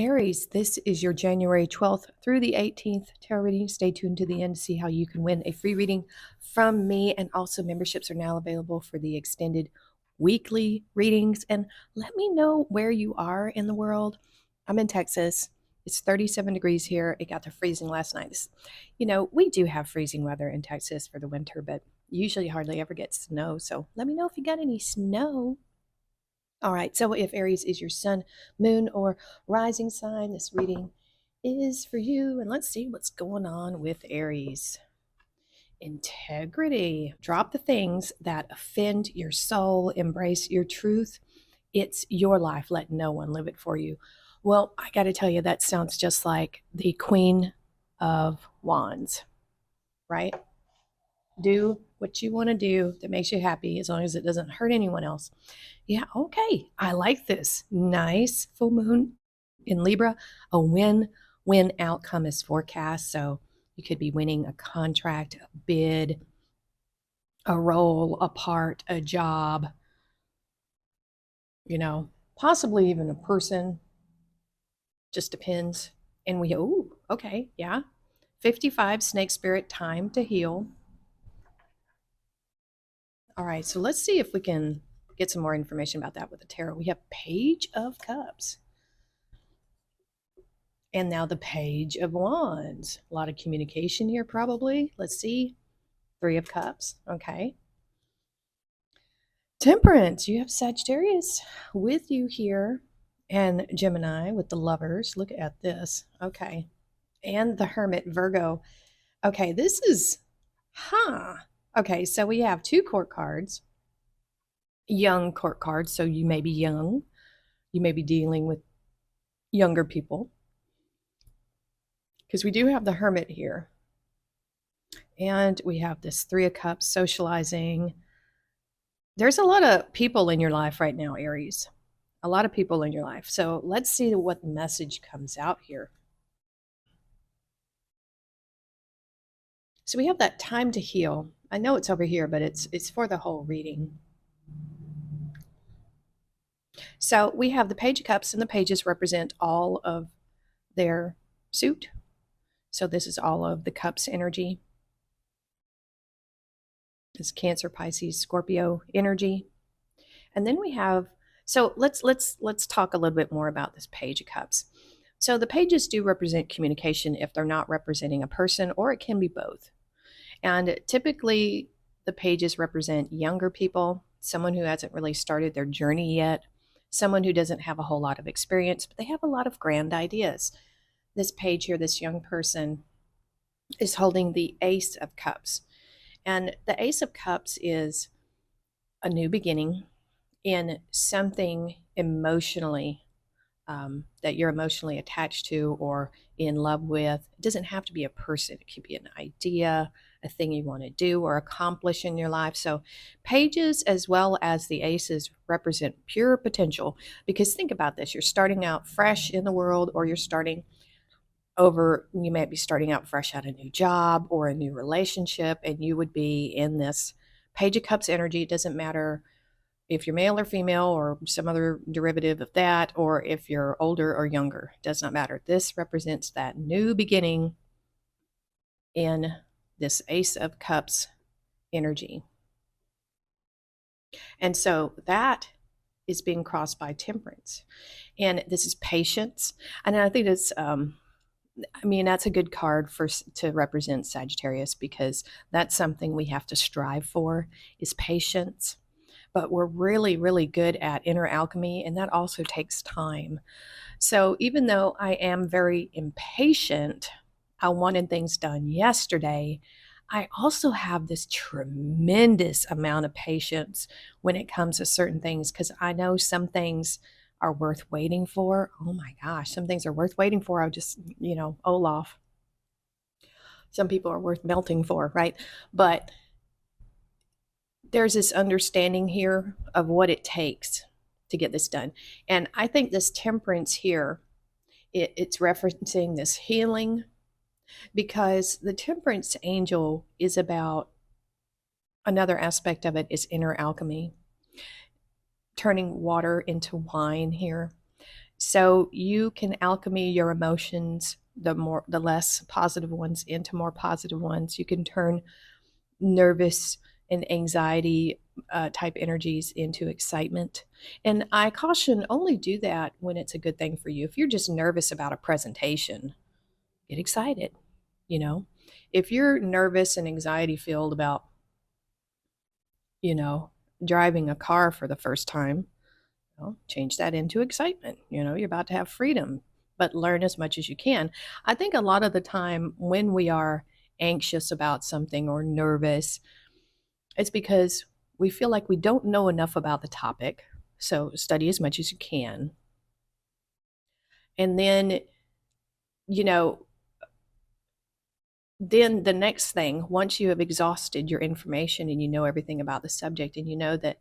Aries, this is your January 12th through the 18th tarot reading. Stay tuned to the end to see how you can win a free reading from me. And also, memberships are now available for the extended weekly readings. And let me know where you are in the world. I'm in Texas. It's 37 degrees here. It got to freezing last night. We do have freezing weather in Texas for the winter, but usually hardly ever gets snow. So let me know if you got any snow. All right, so if Aries is your sun, moon, or rising sign, this reading is for you. And let's see what's going on with Aries. Integrity. Drop the things that offend your soul, embrace your truth. It's your life. Let no one live it for you. Well, I got to tell you, that sounds just like the Queen of Wands, right? Do what you want to do that makes you happy as long as it doesn't hurt anyone else. Yeah, okay. I like this. Nice full moon in Libra. A win-win outcome is forecast. So you could be winning a contract, a bid, a role, a part, a job, possibly even a person. Just depends. And okay, yeah. 55, snake spirit, time to heal. All right, so let's see if we can get some more information about that with the tarot. We have Page of Cups. And now the Page of Wands. A lot of communication here, probably. Let's see. Three of Cups. Okay. Temperance. You have Sagittarius with you here. And Gemini with the Lovers. Look at this. Okay. And the Hermit, Virgo. Okay, this is, Okay, so we have two court cards. Young court cards. So you may be young. You may be dealing with younger people. Because we do have the Hermit here. And we have this Three of Cups, socializing. There's a lot of people in your life right now, Aries. A lot of people in your life. So let's see what message comes out here. So we have that time to heal. I know it's over here, but it's for the whole reading. So we have the Page of Cups, and the pages represent all of their suit. So this is all of the Cups energy. This Cancer, Pisces, Scorpio energy. And then we have, so let's talk a little bit more about this Page of Cups. So the pages do represent communication if they're not representing a person, or it can be both. And typically the pages represent younger people, someone who hasn't really started their journey yet, someone who doesn't have a whole lot of experience, but they have a lot of grand ideas. This page here, this young person is holding the Ace of Cups. And the Ace of Cups is a new beginning in something emotionally that you're emotionally attached to or in love with. It doesn't have to be a person. It could be an idea, a thing you want to do or accomplish in your life. So pages as well as the aces represent pure potential, because think about this. You're starting out fresh in the world, or you're starting over. You might be starting out fresh at a new job or a new relationship, and you would be in this Page of Cups energy. It doesn't matter if you're male or female or some other derivative of that, or if you're older or younger, it does not matter. This represents that new beginning in this Ace of Cups energy. And so that is being crossed by Temperance. And this is patience. And I think it's, that's a good card to represent Sagittarius, because that's something we have to strive for, is patience. But we're really, really good at inner alchemy, and that also takes time. So even though I am very impatient, I wanted things done yesterday, I also have this tremendous amount of patience when it comes to certain things, because I know some things are worth waiting for. Oh my gosh, some things are worth waiting for. I just, Olaf. Some people are worth melting for, right? But there's this understanding here of what it takes to get this done. And I think this Temperance here, it's referencing this healing, because the Temperance angel is about, another aspect of it is inner alchemy, turning water into wine here. So you can alchemy your emotions, the less positive ones into more positive ones. You can turn nervous and anxiety type energies into excitement. And I caution only do that when it's a good thing for you. If you're just nervous about a presentation, get excited. You know, if you're nervous and anxiety filled about, you know, driving a car for the first time, well, change that into excitement. You're about to have freedom, but learn as much as you can. I think a lot of the time when we are anxious about something or nervous, it's because we feel like we don't know enough about the topic. So study as much as you can. And then, you know, then the next thing, once you have exhausted your information and you know everything about the subject and you know that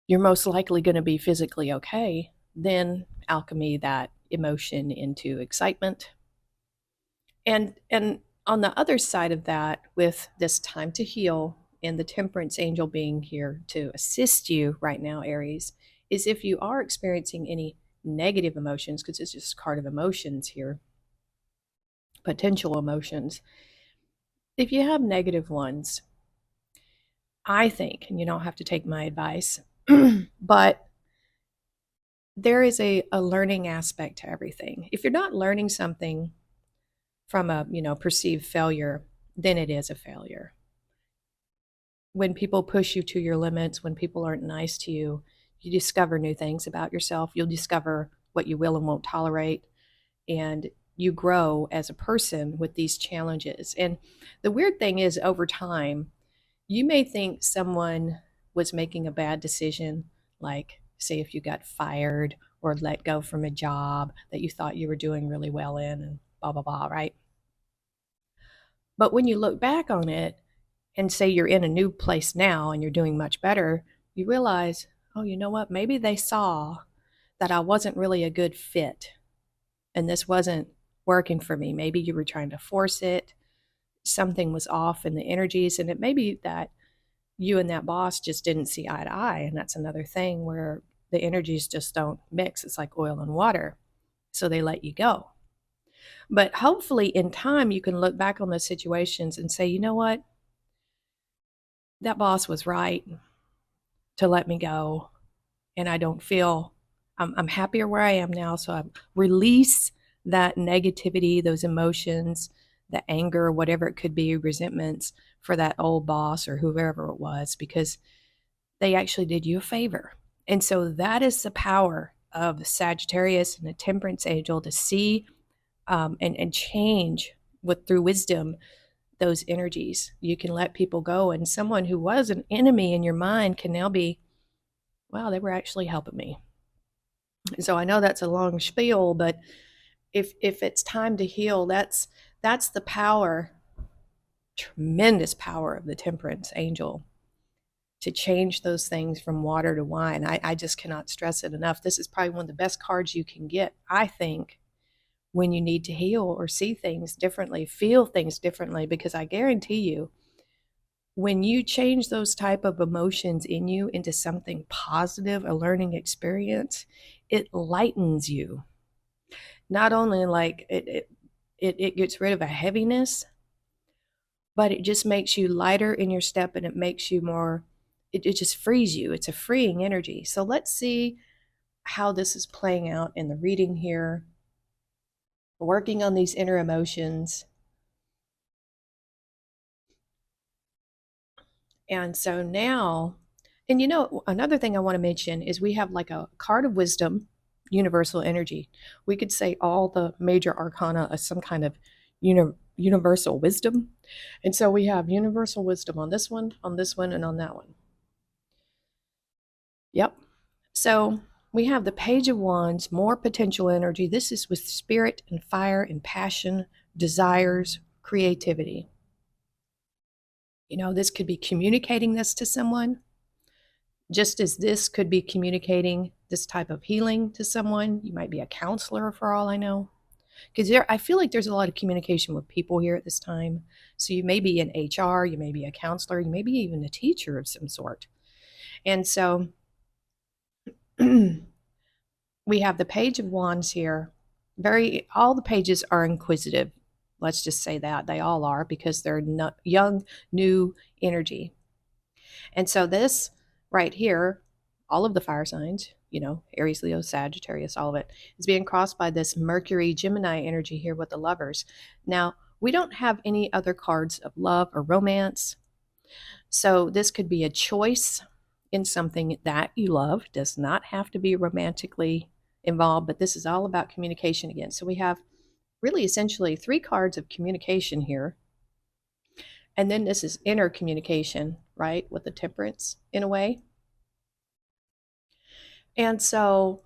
you're most likely going to be physically okay, then alchemy that emotion into excitement. And on the other side of that, with this time to heal and the temperance angel being here to assist you right now, Aries, is if you are experiencing any negative emotions, because it's just a card of emotions here, potential emotions. If you have negative ones, I think, and you don't have to take my advice, but there is a learning aspect to everything. If you're not learning something from a perceived failure, then it is a failure. When people push you to your limits, when people aren't nice to you, you discover new things about yourself. You'll discover what you will and won't tolerate, and you grow as a person with these challenges. And the weird thing is, over time, you may think someone was making a bad decision, like, say, if you got fired or let go from a job that you thought you were doing really well in, and blah, blah, blah, right? But when you look back on it and say you're in a new place now and you're doing much better, you realize, oh, you know what? Maybe they saw that I wasn't really a good fit and this wasn't working for me. Maybe you were trying to force it. Something was off in the energies. And it may be that you and that boss just didn't see eye to eye. And that's another thing where the energies just don't mix. It's like oil and water. So they let you go. But hopefully, in time, you can look back on those situations and say, you know what? That boss was right to let me go. And I don't feel, I'm happier where I am now. So I release that negativity, those emotions, the anger, whatever it could be, resentments for that old boss or whoever it was, because they actually did you a favor. And so that is the power of Sagittarius and the temperance angel to see and change through wisdom those energies. You can let people go, and someone who was an enemy in your mind can now be, wow, they were actually helping me. So I know that's a long spiel, but if it's time to heal, that's the power, tremendous power of the temperance angel to change those things from water to wine. I just cannot stress it enough. This is probably one of the best cards you can get, I think, when you need to heal or see things differently, feel things differently, because I guarantee you, when you change those type of emotions in you into something positive, a learning experience, it lightens you. Not only like it gets rid of a heaviness, but it just makes you lighter in your step, and it makes you more, it just frees you. It's a freeing energy. So let's see how this is playing out in the reading here, working on these inner emotions. And so now, and another thing I want to mention is we have like a card of wisdom, universal energy. We could say all the major arcana as some kind of universal wisdom. And so we have universal wisdom on this one, and on that one. Yep. So we have the Page of Wands, more potential energy. This is with spirit and fire and passion, desires, creativity. This could be communicating this to someone, just as this could be communicating this type of healing to someone. You might be a counselor for all I know. Because I feel like there's a lot of communication with people here at this time. So you may be in HR, you may be a counselor, you may be even a teacher of some sort. And so We have the Page of Wands here. All the pages are inquisitive. Let's just say that they all are because they're young, new energy. And so this right here, all of the fire signs, Aries, Leo, Sagittarius, all of it is being crossed by this Mercury, Gemini energy here with the lovers. Now, we don't have any other cards of love or romance. So this could be a choice in something that you love. Does not have to be romantically involved, but this is all about communication again. So we have really essentially three cards of communication here. And then this is inner communication, right? With the temperance in a way. And so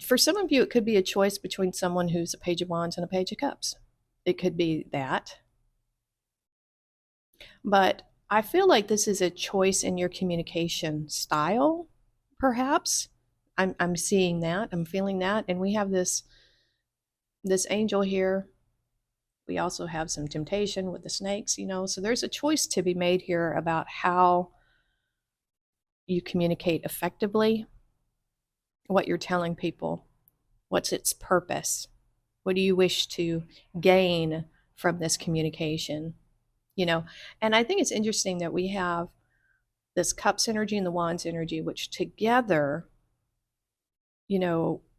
for some of you, it could be a choice between someone who's a Page of Wands and a Page of Cups. It could be that. But I feel like this is a choice in your communication style, perhaps. I'm seeing that. I'm feeling that. And we have this angel here. We also have some temptation with the snakes, So there's a choice to be made here about how you communicate effectively, what you're telling people, what's its purpose, what do you wish to gain from this communication, And I think it's interesting that we have this Cups energy and the Wands energy, which together,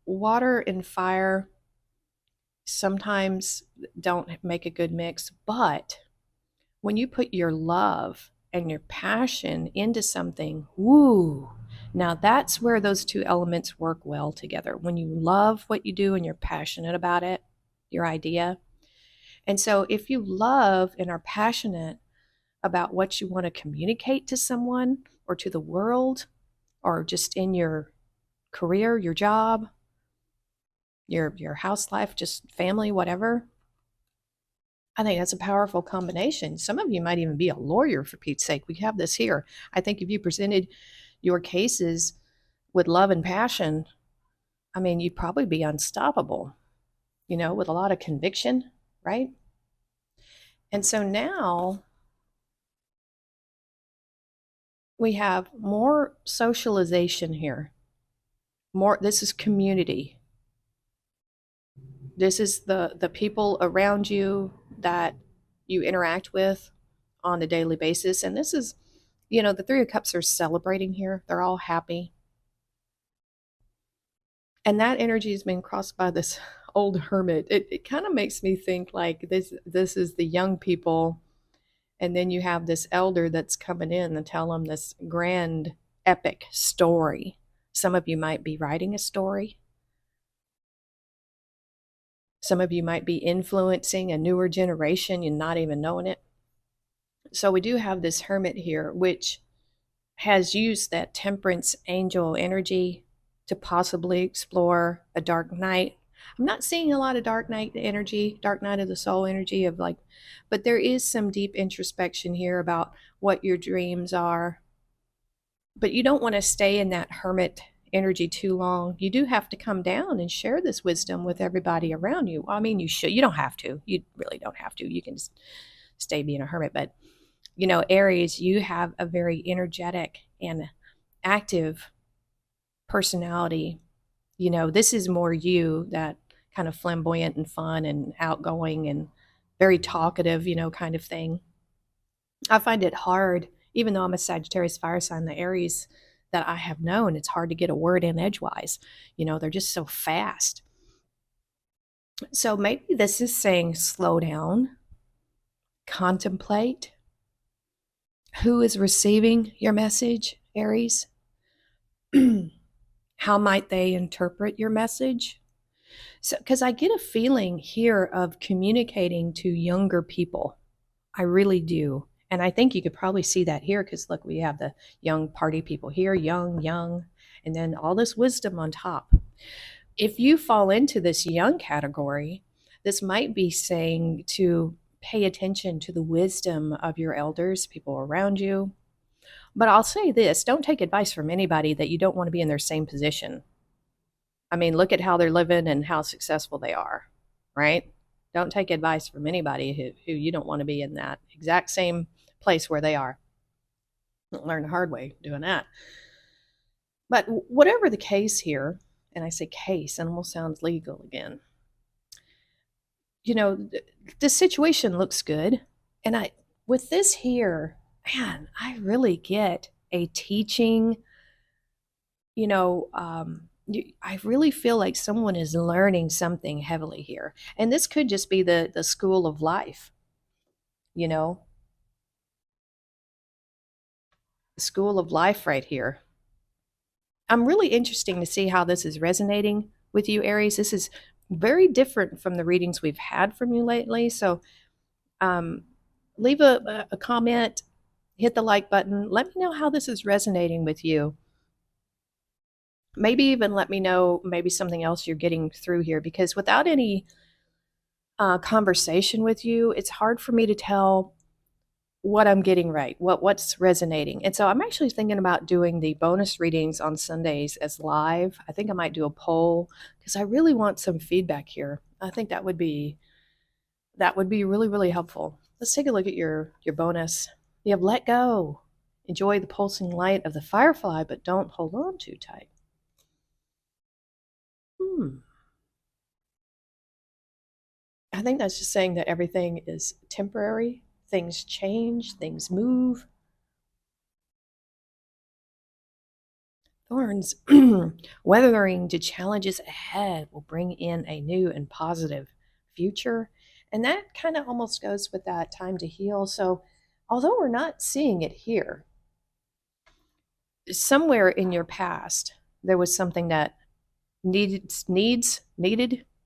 water and fire sometimes don't make a good mix, but when you put your love and your passion into something, woo, now that's where those two elements work well together. When you love what you do and you're passionate about it, your idea. And so if you love and are passionate about what you want to communicate to someone or to the world or just in your career, your job, your house life, just family, whatever, I think that's a powerful combination. Some of you might even be a lawyer, for Pete's sake. We have this here. I think if you presented your cases with love and passion, I mean, you'd probably be unstoppable, with a lot of conviction, right? And so now we have more socialization here. This is community. This is the people around you that you interact with on a daily basis. And this is, the Three of Cups are celebrating here. They're all happy. And that energy has been crossed by this old hermit. It kind of makes me think like this is the young people, and then you have this elder that's coming in and tell them this grand epic story. Some of you might be writing a story. Some of you might be influencing a newer generation and not even knowing it. So we do have this hermit here, which has used that temperance angel energy to possibly explore a dark night. I'm not seeing a lot of dark night energy, dark night of the soul energy but there is some deep introspection here about what your dreams are. But you don't want to stay in that hermit energy too long. You do have to come down and share this wisdom with everybody around you. I mean, you should. You don't have to. You really don't have to. You can just stay being a hermit. But, Aries, you have a very energetic and active personality. This is more you, that kind of flamboyant and fun and outgoing and very talkative, kind of thing. I find it hard, even though I'm a Sagittarius fire sign, the Aries that I have known, it's hard to get a word in edgewise. They're just so fast. So maybe this is saying slow down, contemplate. Who is receiving your message, Aries? How might they interpret your message? So, because I get a feeling here of communicating to younger people. I really do. And I think you could probably see that here because look, we have the young party people here, young, and then all this wisdom on top. If you fall into this young category, this might be saying to pay attention to the wisdom of your elders, people around you. But I'll say this, don't take advice from anybody that you don't want to be in their same position. I mean, look at how they're living and how successful they are, right? Don't take advice from anybody who you don't want to be in that exact same place where they are. Learn the hard way doing that. But whatever the case here, And I say case, and almost sounds legal again. You know, the situation looks good. And with this here, man, I really get a teaching, I really feel like someone is learning something heavily here. And this could just be the school of life, you know, the school of life right here. I'm really interesting to see how this is resonating with you, Aries. This is very different from the readings we've had from you lately. So um, leave a comment, hit the like button. Let me know how this is resonating with you. Maybe even let me know maybe something else you're getting through here, because without any conversation with you, it's hard for me to tell what I'm getting right, what's resonating. And so I'm actually thinking about doing the bonus readings on Sundays as live. I think I might do a poll because I really want some feedback here. I think that would be really, really helpful. Let's take a look at your bonus. You have let go. Enjoy the pulsing light of the firefly, but don't hold on too tight. I think that's just saying that everything is temporary. Things change, things move. Thorns, weathering the challenges ahead will bring in a new and positive future. And that kind of almost goes with that time to heal. So, although we're not seeing it here, somewhere in your past, there was something that needed,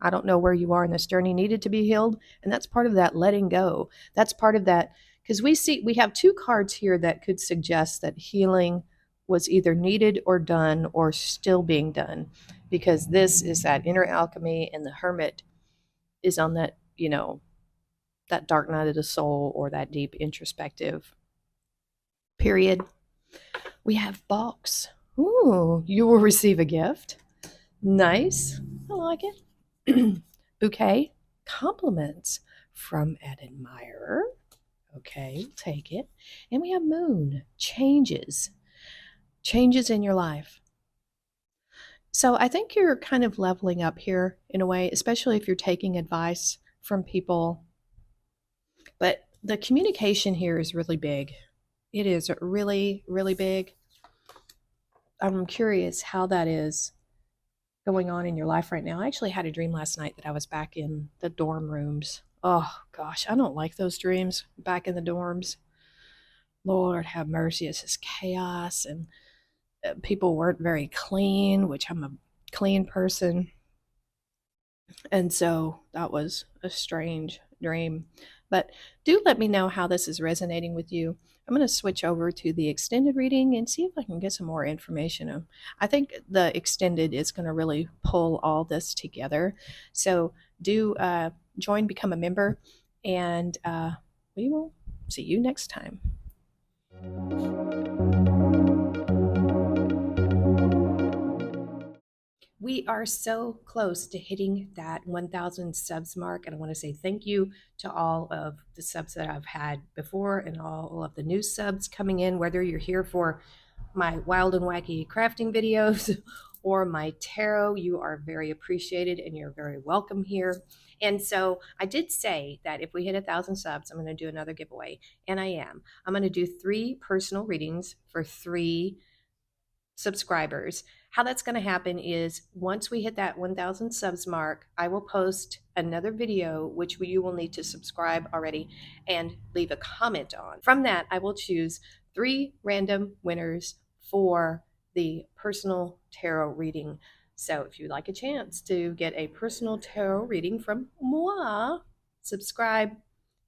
I don't know where you are in this journey, needed to be healed. And that's part of that letting go. That's part of that, because we have two cards here that could suggest that healing was either needed or done or still being done, because this is that inner alchemy, and the hermit is on that, that dark night of the soul, or that deep introspective period. We have box. Ooh, you will receive a gift. Nice. I like it. Bouquet. Compliments from an admirer. Okay, we'll take it. And we have moon. Changes. Changes in your life. So I think you're kind of leveling up here in a way, especially if you're taking advice from people. But the communication here is really big. It is really, really big. I'm curious how that is going on in your life right now. I actually had a dream last night that I was back in the dorm rooms. Oh gosh, I don't like those dreams, back in the dorms. Lord have mercy, it's just chaos, and people weren't very clean, which I'm a clean person. And so that was a strange dream. But do let me know how this is resonating with you. I'm going to switch over to the extended reading and see if I can get some more information. I think the extended is going to really pull all this together. So do join, become a member, and we will see you next time. We are so close to hitting that 1,000 subs mark. And I want to say thank you to all of the subs that I've had before, and all of the new subs coming in, whether you're here for my wild and wacky crafting videos or my tarot. You are very appreciated, and you're very welcome here. And so I did say that if we hit 1,000 subs, I'm going to do another giveaway. And I am. I'm going to do 3 personal readings for 3 subscribers. How that's going to happen is once we hit that 1,000 subs mark, I will post another video, which you will need to subscribe already and leave a comment on. From that, I will choose 3 random winners for the personal tarot reading. So if you'd like a chance to get a personal tarot reading from moi, subscribe,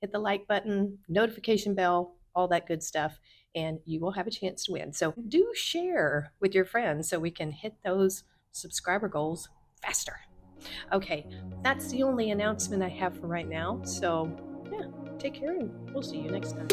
hit the like button, notification bell, all that good stuff, and you will have a chance to win. So do share with your friends so we can hit those subscriber goals faster. Okay, that's the only announcement I have for right now. So yeah, take care, and we'll see you next time.